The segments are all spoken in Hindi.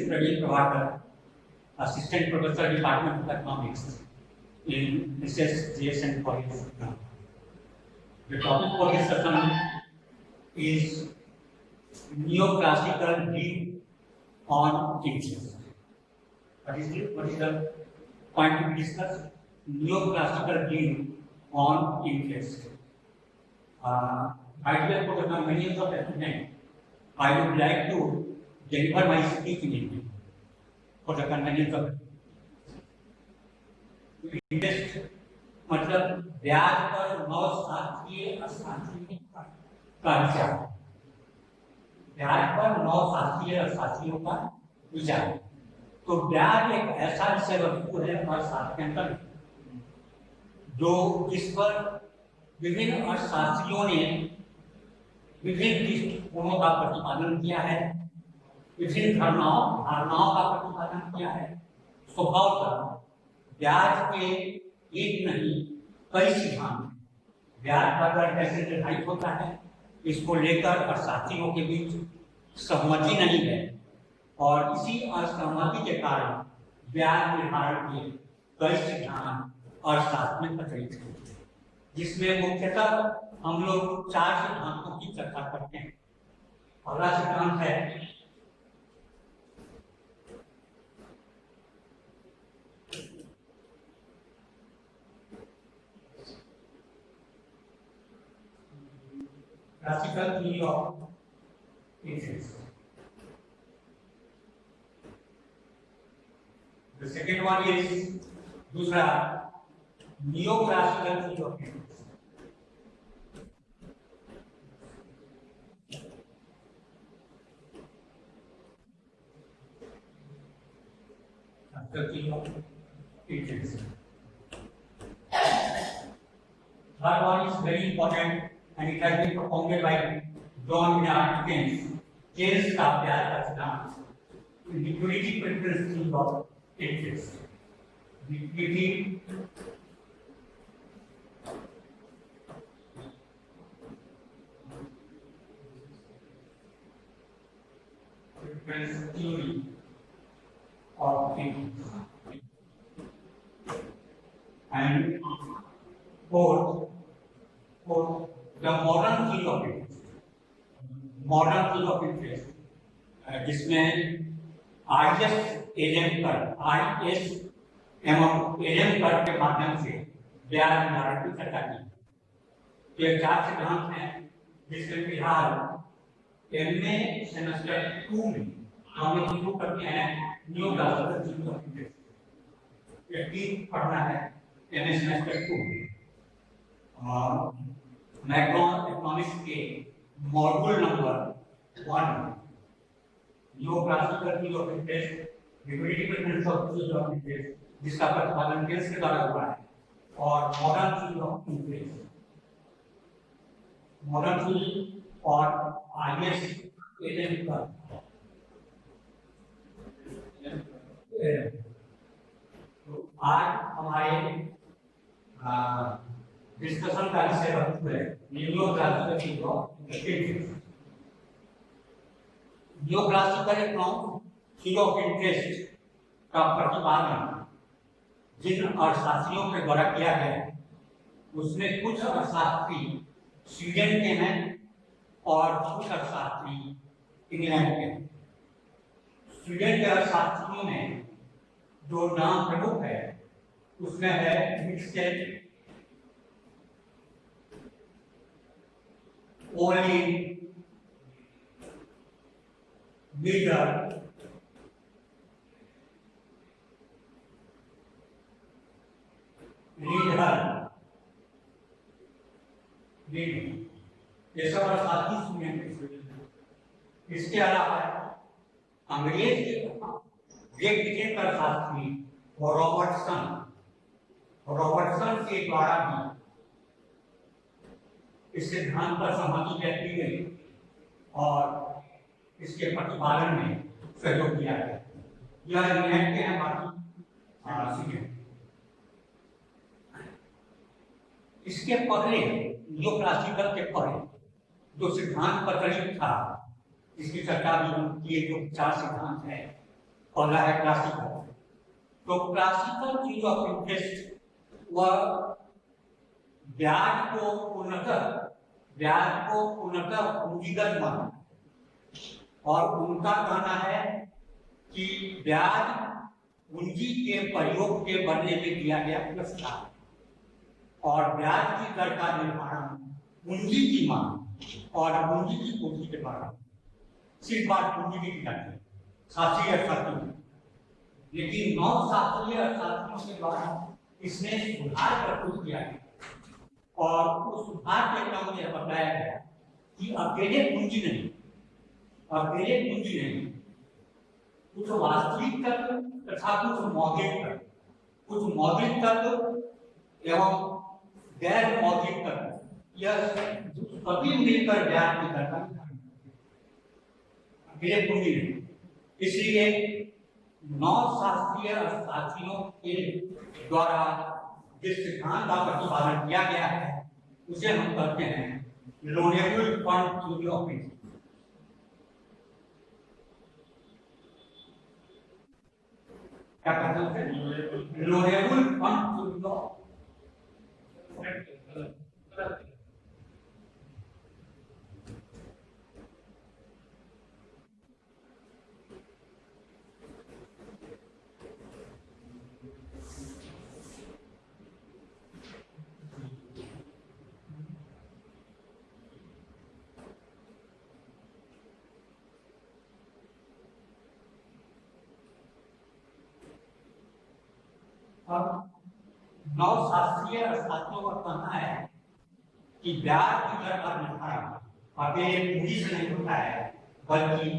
Praveen Prabhakar, Assistant Professor, Department of Economics in Mrs. JSN College. The topic for this session is neoclassical view on inflation. What is the point to be discussed? Neoclassical view on inflation. Idea for the convenience of assessment, I would like to deliver my speech in English for the convenience of interest. मतलब ब्याज पर नौशाखीय अशाखीय का विचार, ब्याज पर नौशाखीय अशाखियों का विचार। तो ब्याज एक ऐसा विषय वस्तु है अर्थशास्त्र जो इस पर विभिन्न अर्थशास्त्रियों ने विभिन्न दृष्टिकोणों का प्रतिपादन किया है, विभिन्न धारणाओं का प्रतिपादन किया है। स्वभावतः ब्याज के एक नहीं कई सिद्धांत, ब्याज का दर कैसे निर्धारित होता है इसको लेकर अर्थशास्त्रियों के बीच सहमति नहीं है और इसी असहमति के कारण ब्याज निर्धारण के कई सिद्धांत अर्थशास्त्र में प्रचलित हैं, जिसमें मुख्यतः हम लोग 4 सिद्धांतों की चर्चा करते हैं। पहला सिद्धांत है classical theory of inflation. The second one is दूसरा neoclassical theory of inflation. Theory of inflation. Third one is very important and it has been propounded by John Maynard Keynes. Keynes का ब्याज का सिद्धांत, liquidity preference theory of inflation. Liquidity preference theory of inflation. And fourth, the modern theory of inflation. Modern theory of inflation, जिसमें IS कर्व के माध्यम से ब्याज निर्धारण की चर्चा की। ये 4 सिद्धांत हैं जिसके फिलहाल MA सेमेस्टर 2 में हम शुरू करते हैं neoclassical theory of inflation। ये ठीक पढ़ना है MA सेमेस्टर 2 में। मैक्रो इकोनॉमिक्स के module number 1 neoclassical theory of inflation, liquidity preference theory of inflation, जिसका प्रतिपादन केन्स के द्वारा हुआ है, और modern theory of inflation, modern theory और IS का आज हमारे डिस्कशन का विषय वस्तु है neoclassical theory of inflation। neoclassical theory of inflation का प्रतिपादन जिन अर्थशास्त्रियों के द्वारा किया गया है उसमें कुछ अर्थशास्त्री स्वीडन के हैं और कुछ अर्थशास्त्री इंग्लैंड के हैं। स्वीडन के अर्थशास्त्रियों में जो नाम प्रमुख है उसमें है मिक्सेल, ओलिन, मीटर, ये सब अर्थशास्त्री स्वीडन। इसके अलावा अंग्रेज के ग्रेट ब्रिटेन का अर्थशास्त्री रॉबर्टसन के द्वारा भी इस सिद्धांत पर सहमति व्यक्त की गई और इसके प्रतिपादन में सहयोग किया गया। यह इंग्लैंड के हैं, बाकी इसके पहले नियोक्लासिकल के पहले जो सिद्धांत प्रचलित था, इसकी चर्चा भी हम किए, जो 4 सिद्धांत है पहला है क्लासिकल। तो क्लासिकल चीज ऑफ इंटरेस्ट वह ब्याज को पूर्णतः पूंजीगत माना, और उनका कहना है कि ब्याज पूंजी के प्रयोग के बदले में दिया गया पुरस्कार, और ब्याज की दर का निर्धारण पूंजी की मांग और पूंजी की पूर्ति के द्वारा, सिर्फ बात पूंजी की जाती है शास्त्रीय अर्थशास्त्र में। लेकिन नौ शास्त्रीय अर्थशास्त्रियों के द्वारा इसमें सुधार प्रस्तुत किया गया, और उस सुधार के क्रम में बताया गया कि अकेले पूंजी नहीं, कुछ वास्तविक तत्व तथा कुछ मौद्रिक तत्व एवं गैर मौद्रिक तत्व, यह सभी मिलकर ब्याज की दर का अकेले पूंजी नहीं। इसलिए नौ शास्त्रीय अर्थशास्त्रियों के द्वारा जिस सिद्धांत का प्रतिपादन किया गया है उसे हम कहते हैं loanable fund theory of principal. क्या कहते हैं? लोनेबल फंड थ्योरी ऑफ नौ शास्त्रीय अर्थशास्त्रियों का कहना है कि ब्याज की दर का निर्धारण अकेले पूंजी से नहीं होता है, बल्कि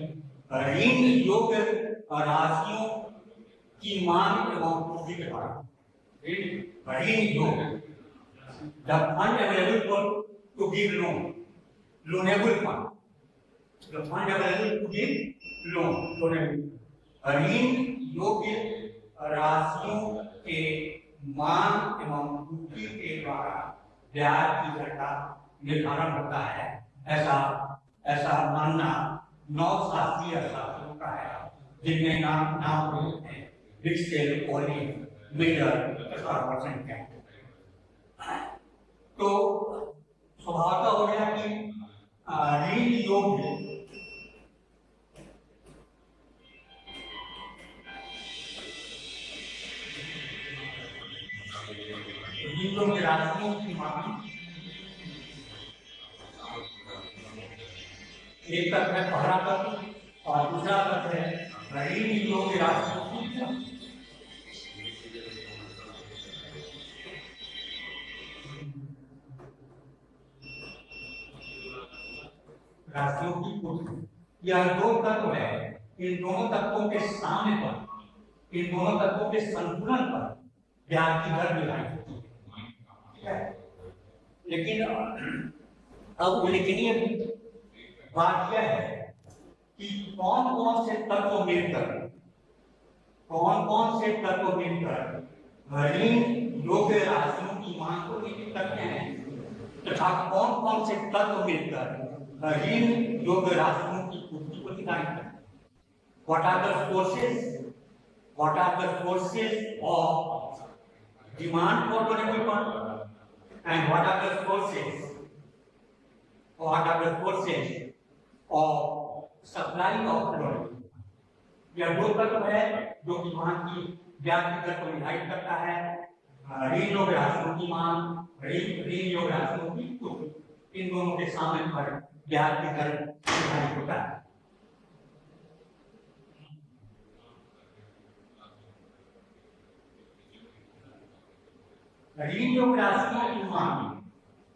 ऋण योग्य राशियों की मांग एवं पूंजी के द्वारा। ऋण योग्य the fund available to give loan, loanable fund, the fund available to give loan, loanable. ऋण योग्य राशियों के मांग एवं पूर्ति के द्वारा ब्याज की दर का निर्धारण होता है, ऐसा मानना नौ शास्त्रीय अर्थशास्त्रियों का है, जिनमें नाम हैं डिक्सेल, पॉली, मिलर तथा रॉबर्टसन के। तो स्वभावतः हो गया कि ऋण योग्य राशियों की मांग, एक तत्व है पहला तत्व, और दूसरा तत्व है ऋण योग्य राशियों की पूर्ति। यह दो तत्व है, इन दोनों तत्वों के सामने पर, इन दोनों तत्वों के संतुलन पर ब्याज की दर निर्धारित होती है। लेकिन अब उल्लेखनीय बात यह है कि कौन कौन से तत्व मिलकर ऋण योग्य राशियों की मांग को निश्चित करते हैं, तथा कौन कौन से तत्व मिलकर ऋण योग्य राशियों की पूर्ति को निर्धारित करते हैं। What are the sources of demand for loanable fund? And what are the sources of supply of loan? यह दो तत्व है जो कि वहां की ब्याज की दर को निर्धारित करता है। ऋण योग्य राशियों की मांग, ऋण योग्य राशियों की पूर्ति, इन दोनों के सामने पर ब्याज की दर निर्धारित होता है। ऋण योग्य राशियों की मांग,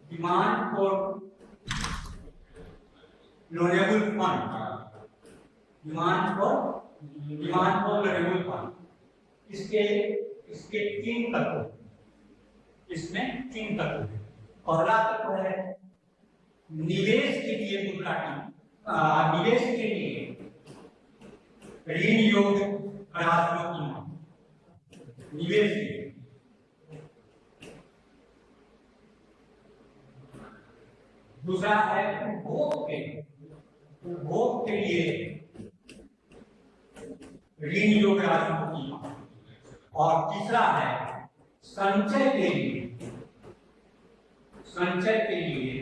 demand for loanable fund, demand for loanable fund, इसके तीन तत्व, इसमें तीन तत्व है। पहला तत्व है निवेश के लिए निवेश के लिए ऋण योग्य राशियों की मांग, निवेश के लिए। दूसरा है उपभोग के लिए विनियोग राशियों की मांग, और तीसरा है संचय के लिए, संचय के लिए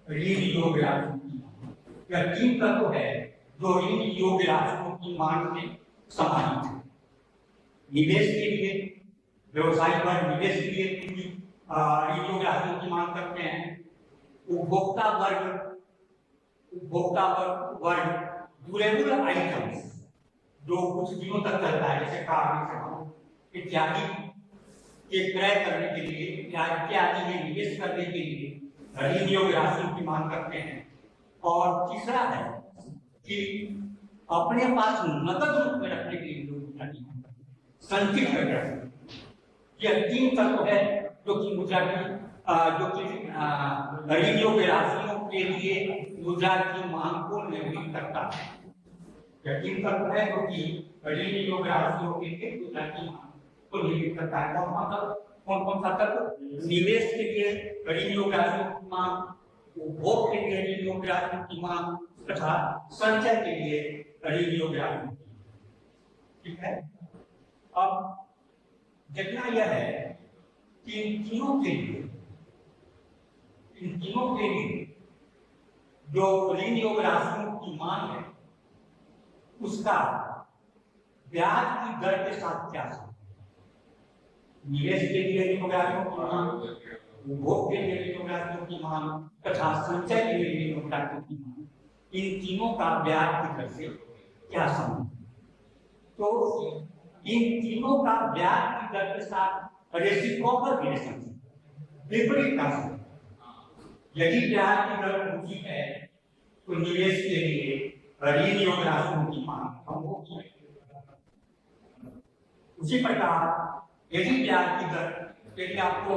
विनियोग राशियों की मांग। यह तीन तत्व है जो विनियोग राशियों की मांग में समाहित है। निवेश के लिए, व्यवसाय पर निवेश के लिए विनियोग राशियों की मांग करते हैं। उपभोक्ता वर्ग ड्यूरेबल आइटम्स जो कुछ दिनों तक चलता है, जैसे कार इत्यादि के क्रय करने के लिए या इत्यादि में निवेश करने के लिए विनियोग राशियों की मांग करते हैं। और तीसरा है कि अपने पास नकद रूप में रखने के लिए संचित करके रखना। यह तीन तत्व है जो कि मुद्रा की विनियोग राशियों के लिए मुद्रा की मांग को निर्मित करता है। यह तीन तत्व है जो कि विनियोग राशियों के लिए मुद्रा की मांग को निर्मित करता है। कौन कौन सा तत्व? निवेश के लिए विनियोग राशियों की मांग, उपभोग के लिए विनियोग राशियों की मांग तथा संचय के लिए विनियोग राशियों की। ठीक है। अब देखना यह है कि इन तीनों के लिए जो विनियोग राशियों की मांग है उसका ब्याज की दर के साथ क्या संबंध? निवेश के लिए विनियोग राशियों की मांग, उपभोग के लिए विनियोग राशियों की मांग तथा संचय के लिए विनियोग राशियों की मांग, इन तीनों का ब्याज की दर से क्या संबंध? तो इन तीनों का ब्याज की दर के साथ रेसिप्रोकल रिलेशनशिप, विपरीत का संबंध। यदि ब्याज की दर ऊंची है तो निवेश के लिए विनियोग राशियों की मांग कम होगी। उसी प्रकार यदि ब्याज की दर, यदि आपको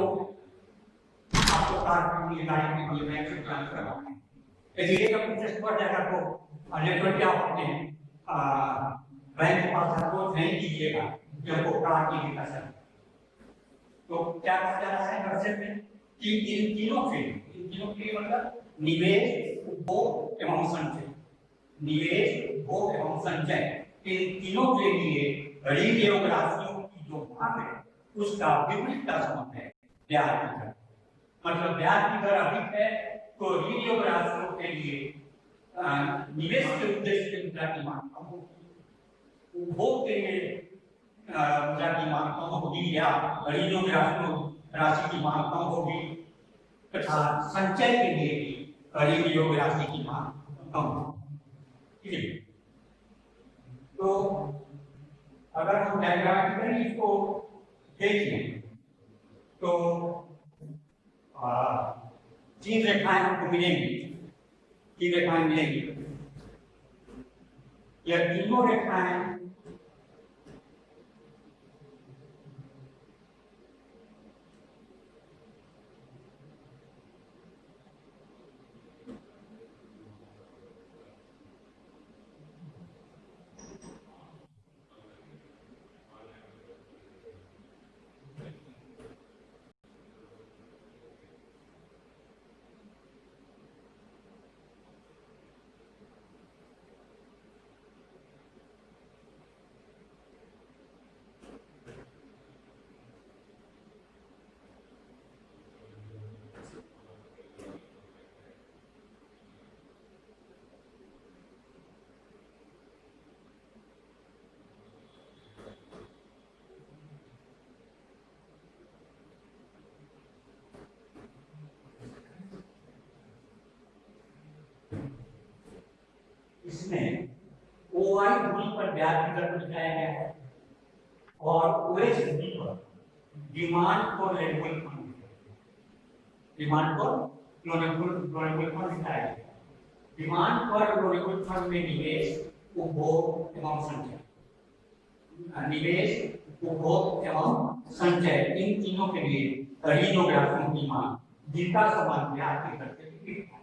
कार के लिए, गाड़ी के लिए बैंक से ब्याज करवाना है, यदि रेट ऑफ इंटरेस्ट बढ़ जाएगा तो नेटवर्क आप अपने बैंक के पास अप्रोच नहीं कीजिएगा कि हमको कार की भी पैसा। तो क्या कहा जा रहा है कंसेप्ट में कि इन तीनों के मतलब निवेश, उपभोग एवं संचय, निवेश, उपभोग एवं संचय, इन तीनों के लिए विनियोग राशियों की जो मांग है उसका विपरीत का संबंध है ब्याज की दर। मतलब ब्याज की दर अधिक है तो विनियोग राशियों के लिए निवेश के उद्देश्य से मुद्रा की मांग कम होगी, उपभोग के लिए मुद्रा की मांग कम होगी या विनियोग राशि की मांग कम होगी तथा संचय के लिए भी विनियोग राशि की मांग कम होगी। तो अगर हम डायग्रामेटिकली इसको देखें तो तीन रेखाएं हमको मिलेंगी, तीन रेखाएं मिलेंगी। यह तीनों रेखाएं इसमें OI दूरी पर ब्याज की दर दिखाया गया है और OH दूरी पर demand for loanable fund, demand for loanable fund दिखाया गया है। डिमांड फॉर लोनेबल फंड में निवेश, उपभोग एवं संचय, निवेश, उपभोग एवं संचय, इन तीनों के लिए विनियोग राशियों की मांग जिनका संबंध ब्याज की दर से विपरीत है।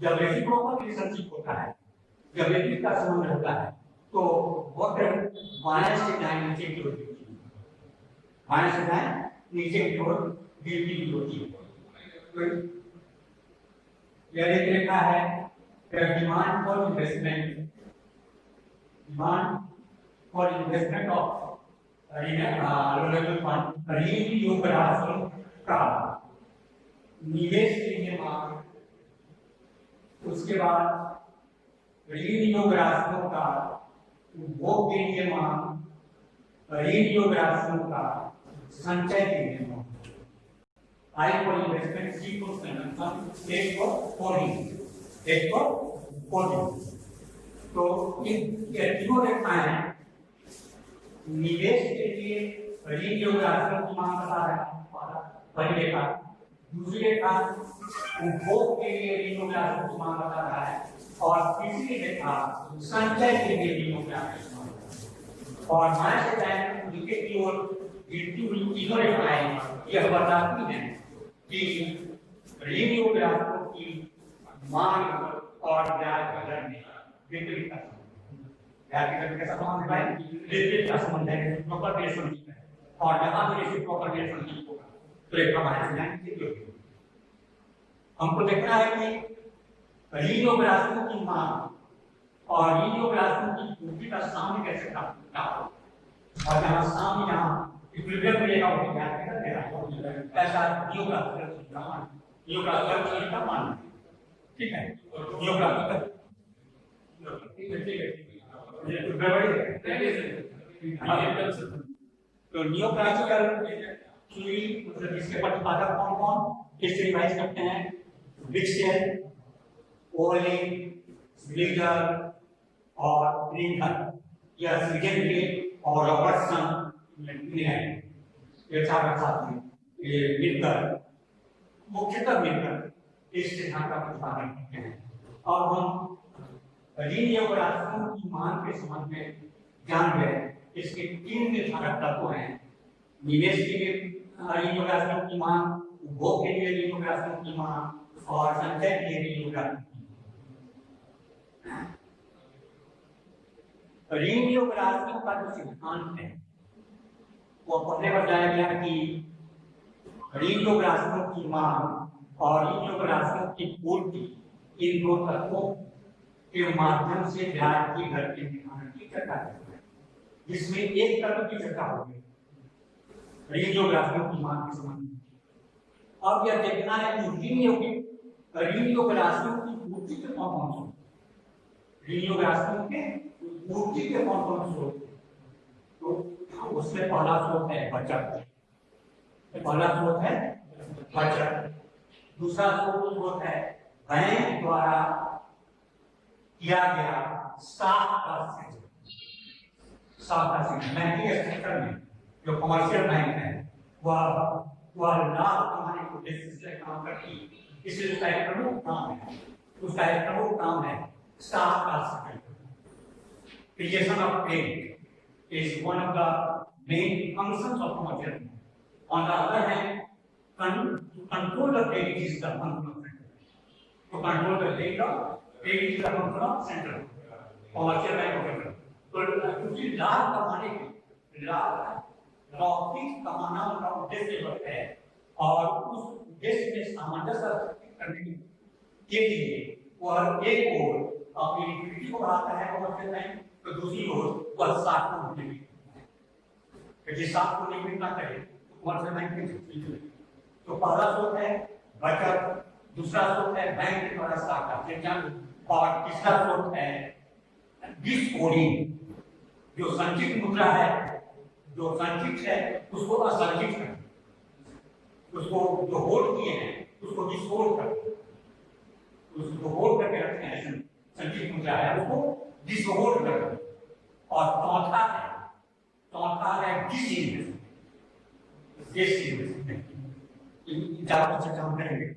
जब रेसिप्रोकल रिलेशनशिप होता है, जब विपरीत का संबंध होता है तो वक्र बाएं से दाएं नीचे की ओर गिरती है, बाएं से दाएं नीचे की ओर गिरती होती है। यह एक रेखा है demand for investment, demand for investment of renewable fund, रीनियोग्राफिक का निवेश के लिए मांग, उसके बाद रीनियोग्राफियों का उपभोग के लिए मांग, रीनियोग्राफियों का संचय के लिए मांग। I for investment, C for consumption, A for holding, A for holding। तो इन तीनों रेखाएं निवेश के लिए रीनियोग्राफियों की मांग बता रहा है पहली रेखा, दूसरी रेखा उपभोग के लिए रीनियोग्राफियों की मांग बता रहा है और तीसरी रेखा संचय के लिए रीनियोग्राफियों की मांग। और हमारे बैंक नीचे की ओर गिरती हुई तीनों रेखाएं यह बताती हैं कि रीनियोग्राफियों की मांग और ब्याज दर में विपरीत का संबंध है, विपरीत का संबंध है, प्रॉपर रिलेशनशिप है। और जहां भी ऐसे प्रॉपर रिलेशनशिप होगा तो एक हमारे ज्ञान के लिए हमको देखना है कि रीनियोग्राफियों की मांग और रीनियोग्राफियों की पूर्ति का सामने कैसे प्राप्त हो, और जहां सामने जहां इक्विलिब्रियम मिलेगा वो ज्ञान के देगा ऐसा रीनियोग्राफिक का मान, ठीक है। रीनियोग्राफिक तो नियोक्लासिकल थ्योरी मतलब इसके प्रतिपादक कौन कौन किससे रिवाइज करते हैं? विक्सेल, ओरलिंग, ब्लिगर और रिंगन, यह स्वीडन के और रॉबर्टसन ये चार साथी ये मिलकर मुख्यतः मिलकर इस सिद्धांत का प्रतिपादन करते हैं। और हम रीनियोग्राफियों की मांग के संबंध में जान गए इसके तीन निर्धारक तत्व हैं। निवेश के लिए रीनियोग्राफियों की मांग, उपभोग के लिए रीनियोग्राफियों की मांग और संचय के लिए रीनियोग्राफियों की मांग। रीनियोग्राफियों का जो सिद्धांत है वो पहले बताया गया कि रीनियोग्राफियों की मांग और रीनियोग्राफियों की पूर्ति इन दो तत्वों के माध्यम से ब्याज की दर के निर्धारण की चर्चा करते हैं, जिसमें एक तत्व की चर्चा होगी रीनियोग्राफियों की मांग के संबंध में। अब यह देखना है कि रीनियोग्राफियों की पूर्ति के कौन कौन स्रोत, रीनियोग्राफियों के पूर्ति के कौन कौन स्रोत, तो उसमें पहला स्रोत है बचत, पहला स्रोत है बचत, दूसरा स्रोत है बैंक द्वारा किया गया स्टॉक का सृजन। बैंकिंग सेक्टर में जो कमर्शियल बैंक है वह लाभ कमाने के उद्देश्य से काम करती है, इसलिए उसका एक प्रमुख काम है स्टॉक का सृजन। Creation of credit is one of the main functions of commercial bank. On the other hand, to control the credit is the function of credit. To control the rate of credit is the function of central commercial bank of India. तो उसी लाभ कमाने के लौकिक कमाना उनका उद्देश्य है और उस उद्देश्य में सामंजस्य करने के लिए वह एक ओर अपनी लिक्विडिटी को बढ़ाता है कमर्शियल बैंक, तो दूसरी ओर वह साख को लिक्विड ना करे कमर्शियल बैंक। तो पहला स्रोत है बचत, दूसरा स्रोत है बैंक द्वारा साख का सृजन और तीसरा स्रोत है डिसकोडिंग, जो संचित मुद्रा है, जो संचित है उसको असंचित कर, उसको जो होल्ड किए हैं उसको डिसहोल्ड कर, उसको होल्ड करके रखते हैं संचित मुद्रा है उसको डिसहोल्ड कर। और चौथा है डिसइन्वेस्टमेंट, ज्यादा चर्चा हम करेंगे।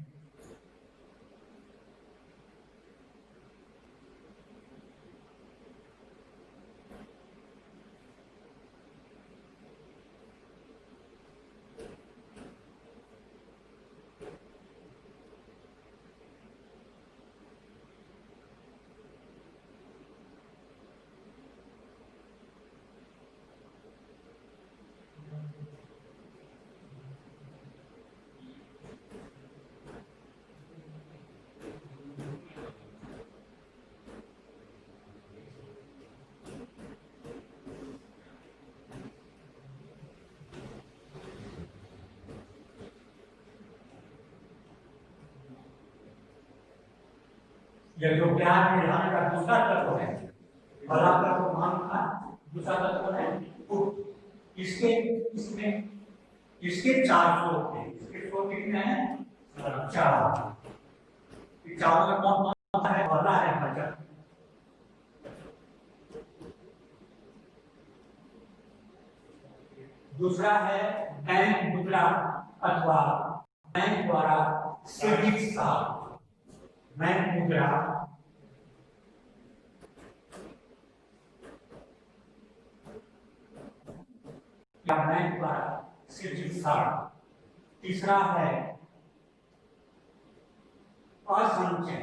यह जो प्याज में डालने का दूसरा तत्व है, पहला तत्व मान था, दूसरा तत्व है फूट। इसके इसमें इसके 4 स्रोत हैं। इसके स्रोत कितने हैं? 4। चारों में कौन कौन सा है? पहला है बचत, दूसरा है बैंक मुद्रा अथवा बैंक द्वारा सृजित साख। बैंक मुद्रा या बैंक द्वारा सृजित साख। तीसरा है असंचय।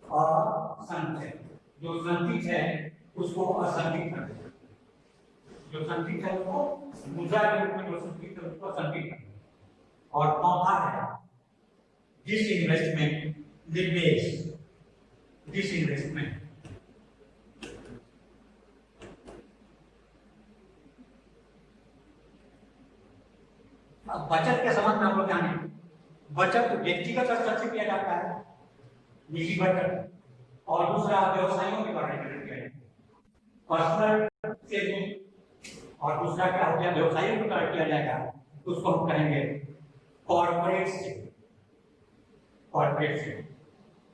असंचय जो संचित है उसको असंचित कर देना, जो संचित है उसको मुद्रा के रूप में जो संचित है उसको संचित कर देना। और चौथा है डिसइन्वेस्टमेंट, निवेश। डिसइन्वेस्टमेंट बचत के संबंध में हम लोग जाने, बचत व्यक्तिगत स्तर से किया जाता है, निजी बचत, और दूसरा व्यवसायों के द्वारा किया जाता है, पर्सनल से भी। और दूसरा क्या हो गया? व्यवसायों के द्वारा किया जाएगा, उसको हम कहेंगे कॉर्पोरेट से। कॉर्पोरेट से।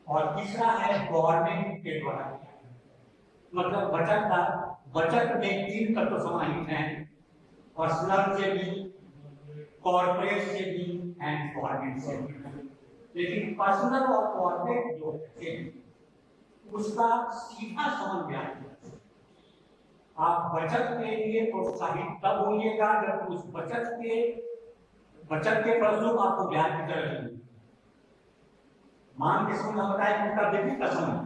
और तीसरा है गवर्नमेंट के द्वारा किया जाएगा। मतलब बचत में 3 तत्व समाहित हैं, पर्सनल से भी, कॉर्पोरेट से भी एंड गवर्नमेंट से भी। लेकिन पर्सनल और कॉर्पोरेट जो है उसका सीधा संबंध ब्याज है। आप बचत के लिए प्रोत्साहित तब होइएगा जब उस बचत के फलस्वरूप आपको ब्याज की जरूरत नहीं। मान के संबंध बताया उसका व्यक्ति का संबंध,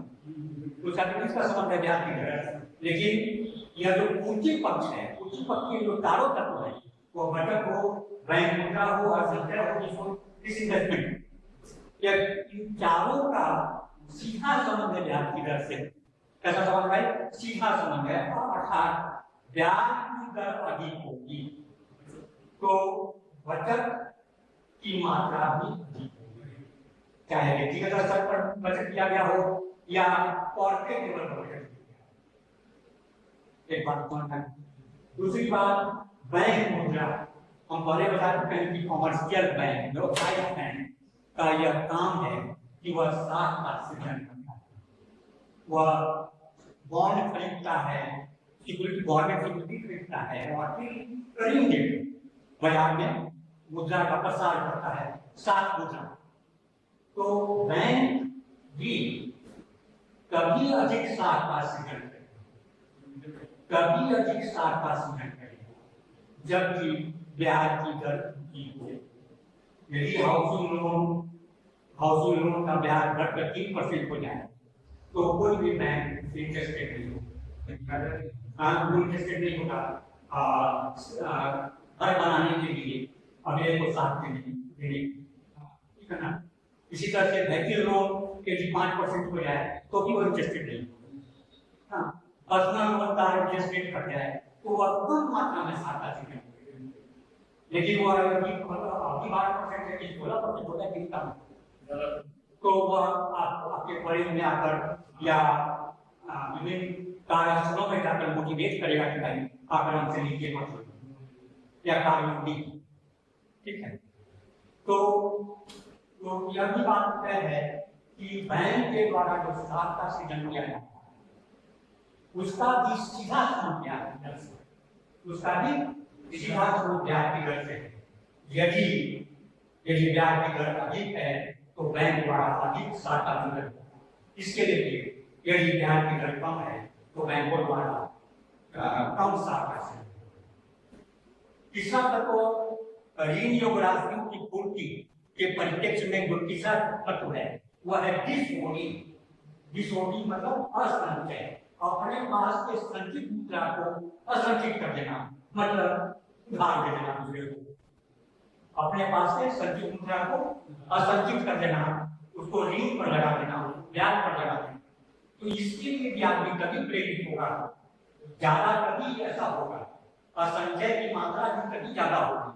उसका व्यक्ति का संबंध है ब्याज की जरूरत। लेकिन यह जो पूंजी पक्ष है, पूंजी पक्ष के जो चारों तत्व है, वो बचत हो, बैंक मुद्रा हो और संचय हो, जिसको डिसइन्वेस्टमेंट, इन चारों का सीधा संबंध है ब्याज की दर से। कैसा संबंध है? सीधा संबंध है। अर्थात ब्याज की दर अधिक होगी तो बचत की मात्रा भी अधिक होगी, चाहे व्यक्तिगत स्तर पर बचत किया गया हो या कॉर्पोरेट लेवल पर बचत किया गया। एक बात समझना। दूसरी बात, बैंक मुद्रा। हम पहले बता चुके हैं कि कॉमर्शियल बैंक, व्यवसायिक बैंक का यह काम है कि वह साख का सृजन करता है। वह बॉन्ड खरीदता है, सिक्योरिटी, गवर्नमेंट सिक्योरिटी खरीदता है और फिर ऋण देकर बाजार में मुद्रा का प्रसार करता है, साख मुद्रा। तो बैंक भी कभी अधिक साख का सृजन करेगा, कभी अधिक साख का सृजन करेगा, जबकि ब्याज की दर की हो। यदि हाउसिंग लोन का ब्याज घटकर 3% हो जाए तो कोई भी बैंक इंटरेस्टेड नहीं होगा। इंटरेस्टेड नहीं होगा घर बनाने के लिए अगले को साथ देने, ठीक है ना। इसी तरह से व्हीकल लोन के भी 5% हो जाए तो भी वो इंटरेस्टेड नहीं होगा। पर्सनल लोन का इंटरेस्ट रेट घट जाए तो वह कम मात्रा में साथ आ, लेकिन वो अभी 12% है कि 16% होता है कि कम, तो वह आपके कॉलेज में आकर या विभिन्न कार्यस्थलों में जाकर मोटिवेट करेगा कि भाई आकलन से लीजिए मत या कार्य, ठीक है। तो यह भी बात तय है कि बैंक के द्वारा जो साख का सृजन किया जाता है उसका भी सीधा संबंध ब्याज की दर से, उसका भी सीधा संबंध ब्याज की दर से। यदि ब्याज की दर अधिक है तो बैंक द्वारा अधिक साख का सृजन। इसके लिए यदि ब्याज की दर कम है तो बैंकों द्वारा कम साख का सृजन। तीसरा तत्व ऋण योग्य राशियों की पूर्ति के परिप्रेक्ष्य में जो तीसरा तत्व है वह है डिसओडी। डिसओडी मतलब असंचय, अपने पास के संचित मुद्रा को असंचित कर देना, मतलब उधार दे देना दूसरे को। अपने पास के संचित मुद्रा को असंचित कर देना, उसको ऋण पर लगा देना, ब्याज पर लगा देना। तो इसके लिए भी आदमी कभी प्रेरित होगा, ज्यादा कभी ऐसा होगा, असंचय की मात्रा भी कभी ज्यादा होगी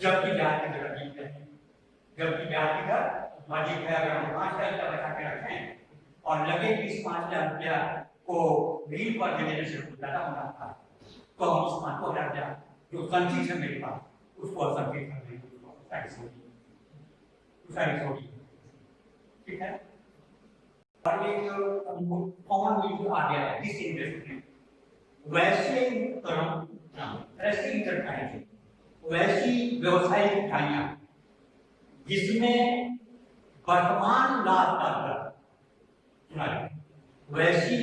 जबकि ब्याज की दर अधिक है। जबकि ब्याज की दर अधिक है। अगर हम 5 पैसा बचा के रखें और लगे कि इस 5,000 रुपया को ऋण पर देने से ज्यादा होना था, तो हम इस 5,000 रुपया जो संचित है मेरे पास उसको संचित कर देंगे, ठीक है। और एक कॉमन आ गया है दिस इन्वेस्टमेंट, वैसे ऐसी इंटरप्राइज, वैसी व्यवसायिक इकाइयां जिसमें वर्तमान लाभ का दर, वैसी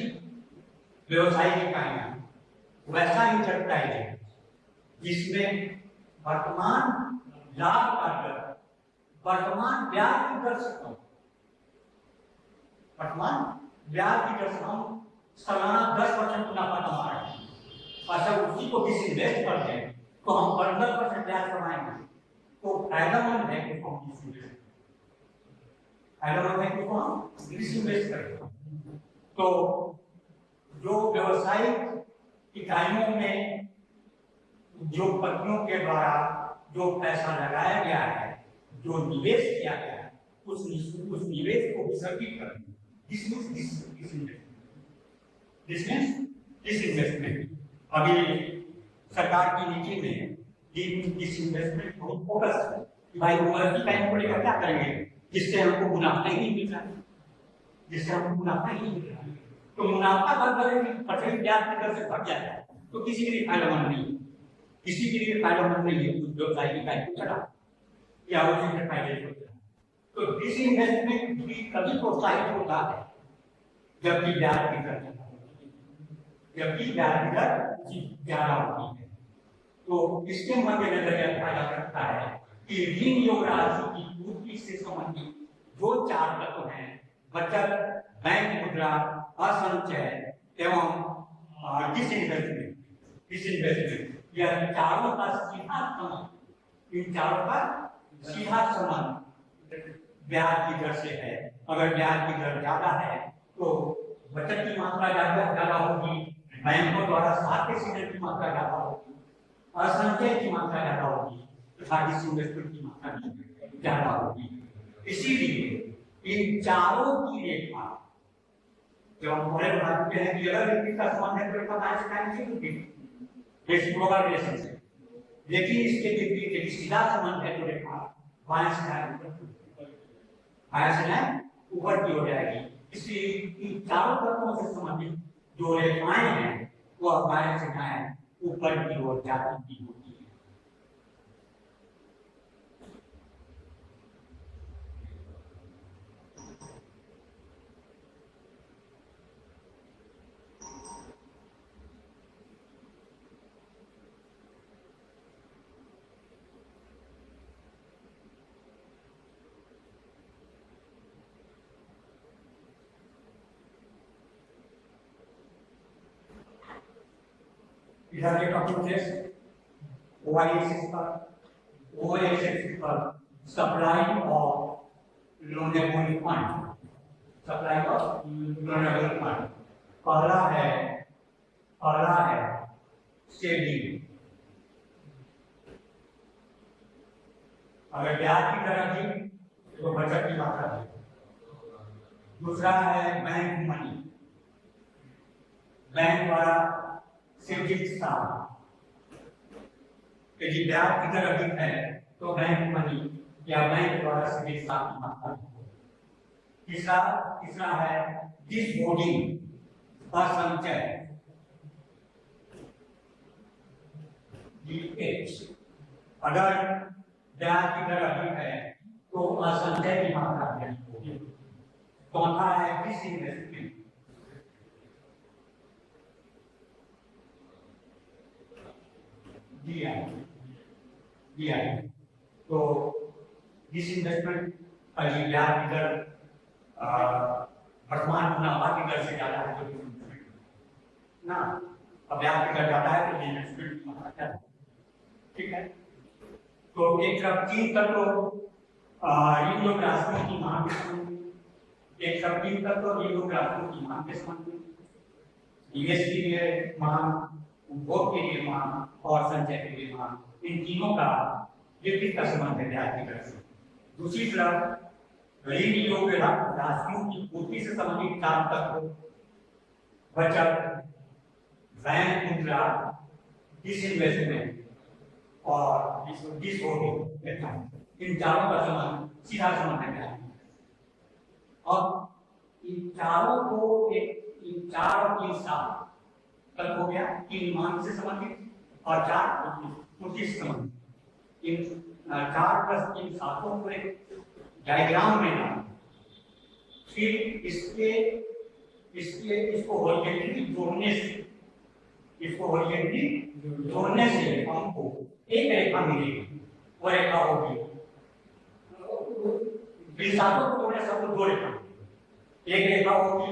व्यवसायिक इकाइयां, वैसा इंटरप्राइज है जिसमें वर्तमान लाभ का दर वर्तमान ब्याज की दर से कम, वर्तमान ब्याज की दर से हम सालाना 10% मुनाफा कमा रहे हैं, अच्छा उसी को डिसइन्वेस्ट करते हैं तो हम 15% ब्याज कमाएंगे, तो फायदेमंद है कि हम डिसइन्वेस्ट, फायदेमंद है कि हम डिसइन्वेस्ट करें। तो जो व्यवसायिक इकाइयों में उद्योगपतियों के द्वारा जो पैसा लगाया गया है, जो निवेश किया गया है, उस निवेश को विसर्जित करें, डिसइन्वेस्टमेंट। अभी सरकार की नीति में डिसइन्वेस्टमेंट को फोकस है कि भाई उभरती बैंक को लेकर क्या करेंगे जिससे हमको मुनाफा ही नहीं मिल रहा है, जिससे हमको मुनाफा ही नहीं मिल रहा है, तो मुनाफा परसेंट ब्याज की दर से घट जाता है, तो किसी के लिए फायदेमंद नहीं, किसी के लिए फायदेमंद नहीं है उस व्यवसाय की बैंक को चला या उस इंटरप्राइजेज को चला। तो डिसइन्वेस्टमेंट भी कभी प्रोत्साहित होता है जबकि ब्याज की दर ज्यादा होती है। तो इसके मद्देनजर यह पाया करता है कि ऋण योग राशि की पूर्ति से संबंधित जो 4 तत्व हैं, बचत, बैंक मुद्रा, असंचय एवं डिसइन्वेस्टमेंट, यह चारों का सीधा संबंध, इन चारों का सीधा संबंध ब्याज की दर से है। अगर ब्याज की दर ज्यादा है तो बचत की मात्रा ज्यादा होगी, बैंकों द्वारा साथ की मात्रा ज्यादा होगी, असंचय की मात्रा ज्यादा होगी तथा डिसइन्वेस्टमेंट की मात्रा ज्यादा होगी। इसीलिए इन चारों की रेखा जब हम थोड़े बताते हैं कि अगर व्यक्ति का संबंध है तो रेखा बाएं से दाएं होगी, रेसिप्रोकल रिलेशनशिप, लेकिन इसके विपरीत यदि सीधा संबंध है तो रेखा बाएं से दाएं ऊपर की हो जाएगी। इसलिए इन चारों तत्वों से संबंधित जो रेखाएं हैं वह बाएं से दाएं ऊपर की ओर जाती होती है। इधर एक अप्रोचेस y एक्सिस पर supply of loanable fund, supply of loanable fund पहला है सेविंग, अगर ब्याज की दर अधिक तो बचत की मात्रा अधिक। दूसरा है बैंक मनी, बैंक द्वारा सृजित साधन, यदि ब्याज की दर अधिक है तो बैंक मनी या बैंक द्वारा सृजित साधन की मात्रा। तीसरा है डिसबोर्डिंग, असंचय, अगर ब्याज की दर अधिक है तो असंचय की मात्रा अधिक होगी। चौथा है डिसइन्वेस्टमेंट, तो डिसइन्वेस्टमेंट ब्याज की दर वर्तमान मुनाफा की दर से ज्यादा है तो ना, अब ब्याज की दर ज्यादा है तो डिसइन्वेस्टमेंट की मात्रा ज्यादा, ठीक है। तो एक तरफ 3 तत्व इन लोग राशियों की मांग के संबंध, एक तरफ 3 तत्व इन लोग राशियों की मांग के संबंध, निवेश के लिए मांग, उपभोग के लिए मांग और संचय के लिए मांग, इन तीनों का विपरीत का संबंध है ब्याज की दर से। दूसरी तरफ ऋण योग राशियों की पूर्ति से संबंधित काम तक बचत, बैंक मुद्रा, डिसइन्वेस्टमेंट और डिसहोल्डिंग, इन चारों का संबंध सीधा संबंध है। और इन चारों को इन 4 और 3 साल तक हो गया, 3 मान से संबंधित और 4 पूर्ति से संबंधित। इन 4 प्लस 3 सातों को एक डायग्राम में ना फिर इसको हॉरिजॉन्टली जोड़ने से हमको एक रेखा मिलेगी। वो रेखा होगी, इन सातों को जोड़ने से हमको 2 रेखा, एक रेखा होगी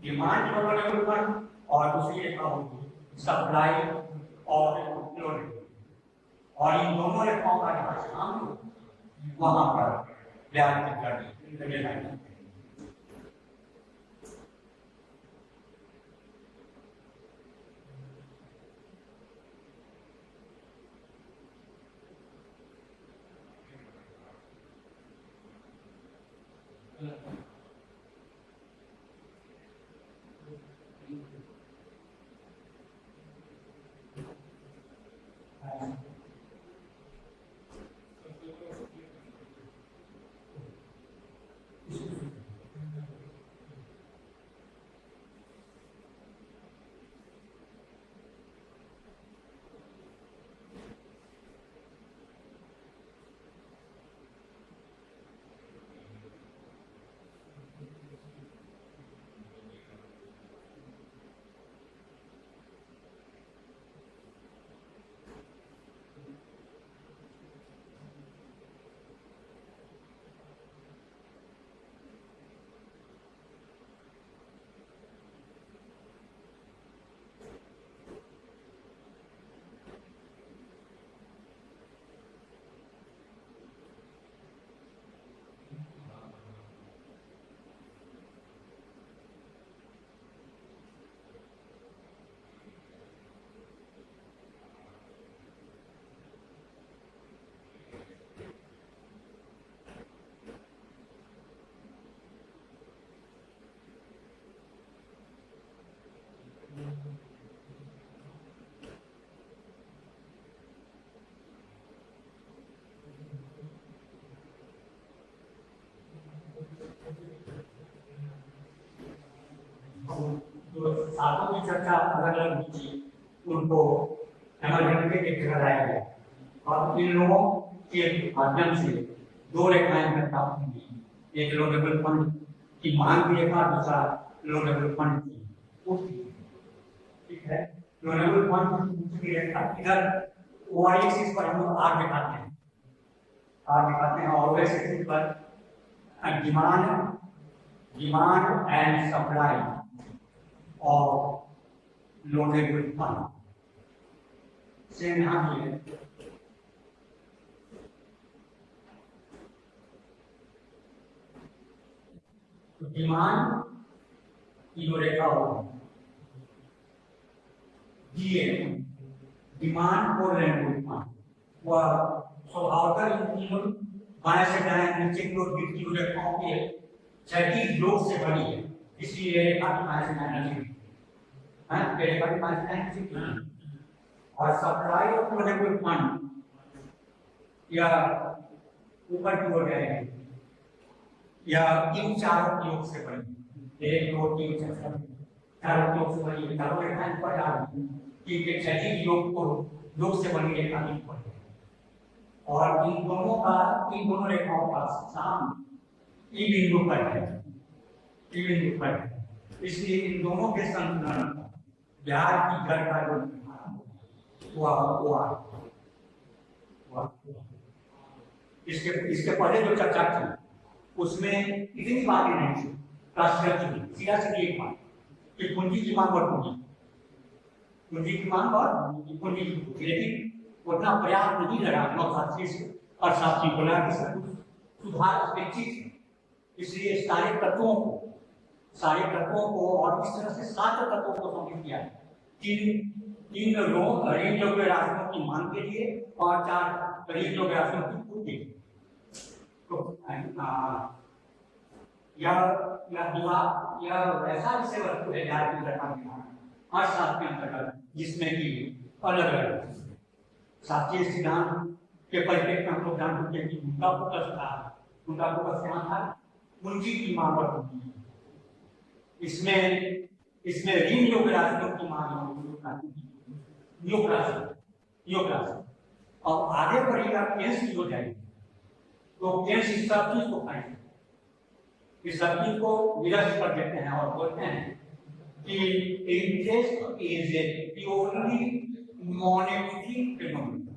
डिमांड डेवलपमेंट फंड और दूसरी रेखा होगी सप्लाई और लोडिंग। और इन दोनों रेखाओं का जहाँ शाम वहां पर ब्याज की दर सातों की चर्चा अलग अलग की, उनको कराया गया और इन लोगों के माध्यम से 2 रेखाएं प्राप्त होंगी, एक लो लेवल फंड की मांग की रेखा, दूसरा लो लेवल फंड की। ठीक है, लो लेवल फंड की रेखा इधर वाई एक्सिस पर हम लोग आर दिखाते हैं और वाई एक्सिस पर डिमांड एंड सप्लाई और लोडेबल फंड से यहाँ भी है। तो डिमांड की जो रेखा होगी डिमांड और लोडेबल फंड, वह स्वभावतः बाएं से दाएं नीचे की ओर गिरती हुई रेखाओं के क्षैतिज योग से बनी है, इसलिए रेखा की बाएं से दाएं नीचे रेखा की बाएं से दाएं नीचे। और सप्लाई ऑफ लोडेबल फंड या ऊपर की ओर जाएगी या इन चारों योग से बनी, 1 2 3 4 चारों योग से बनी, चारों रेखाएं ऊपर जा रही हैं कि क्षैतिज योग को योग से बनी रेखा की ऊपर है। और इन दोनों रेखाओं का साम ई बिंदु पर है, इसलिए इन दोनों के संतुलन ब्याज की दर का जो इसके पहले जो चर्चा थी उसमें इतनी बातें नहीं थी, सीधा सीधी एक बात कि पूंजी की मांग और पूंजी की मांग और पूंजी की पूर्ति, लेकिन उतना प्रयास नहीं लगा 9 से और 7 सुधार अपेक्षित है। इसलिए सारे तत्वों को और इस तरह से 7 तत्वों को समझ किया है, 3 ऋण योग्य राशियों की मांग के लिए और 4 ऋण योग्य राशियों की पूर्ति। तो या वैसा विषय वस्तु है ब्याज की रकम अर्थशास्त्र के अंतर्गत, जिसमें कि अलग अलग शास्त्रीय सिद्धांत के परिप्रेक्ष्य में हम लोग जान चुके कि उनका फोकस कहाँ था, पूंजी की मांग और पूंजी। इसमें ऋण योग राशियों की मांग योग राशि। और आगे बढ़ेगा केंस की हो जाएगी, तो केंस इस सब चीज को खाएंगे, इस सब चीज को निरस्त कर देते हैं और बोलते हैं कि interest is a purely monetary phenomena.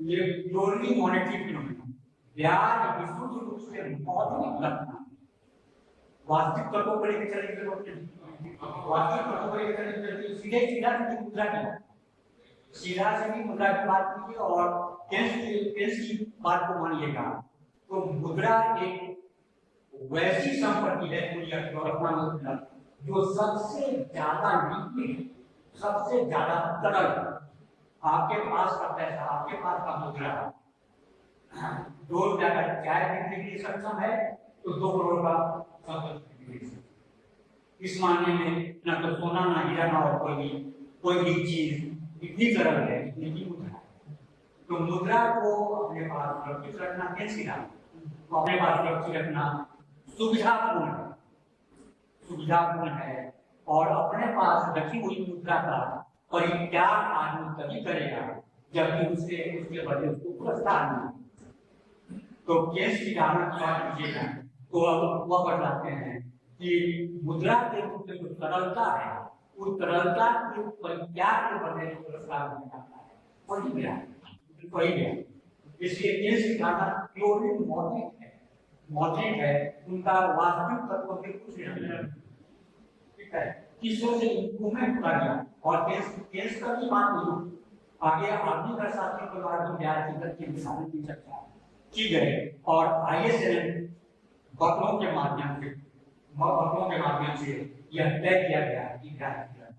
ये प्योरली मॉनेटरी फिनोमेना, ब्याज विशुद्ध रूप से मौद्रिक घटना। वास्तविक तत्वों पर लेकर चलने की जरूरत नहीं, वास्तविक तत्वों पर लेकर चलने सीधा मुद्रा की सीधा से भी मुद्रा की बात कीजिए और केंस की बात को मानिएगा, तो मुद्रा एक वैसी संपत्ति है जो सबसे ज्यादा लिक्विड, सबसे ज्यादा तरल। आपके पास का पैसा, आपके पास का मुद्रा 2 रुपया का चाय खरीदने के लिए सक्षम है तो 2 करोड़ का संपत्ति। इस मामले में न तो सोना, ना हीरा, ना और कोई भी चीज इतनी तरल है जितनी मुद्रा है। तो मुद्रा को अपने पास सुरक्षित रखना कैसे ना, तो अपने पास सुरक्षित रखना सुविधापूर्ण है। और अपने पास रखी हुई मुद्रा का परित्याग आदमी तभी करेगा जबकि उसके बदले उसको पुरस्कार मिले। तो केस की धारणा की बात कीजिएगा तो अब वह बताते हैं कि मुद्रा के रूप में जो तरलता है, उस तरलता के परित्याग के बदले जो पुरस्कार मिल जाता है वही गया। इसलिए केस की धारणा प्योरली मौद्रिक है, उनका वास्तविक तत्व से कुछ नहीं। ठीक है, किसको से इंप्रूवमेंट कर दिया और केस का भी बात नहीं। आगे आर्थिक अर्थशास्त्र के द्वारा भी ब्याज की दर की मिसालें दी चर्चा की गई और ISLN बकलों के माध्यम से यह तय किया गया कि ब्याज की दर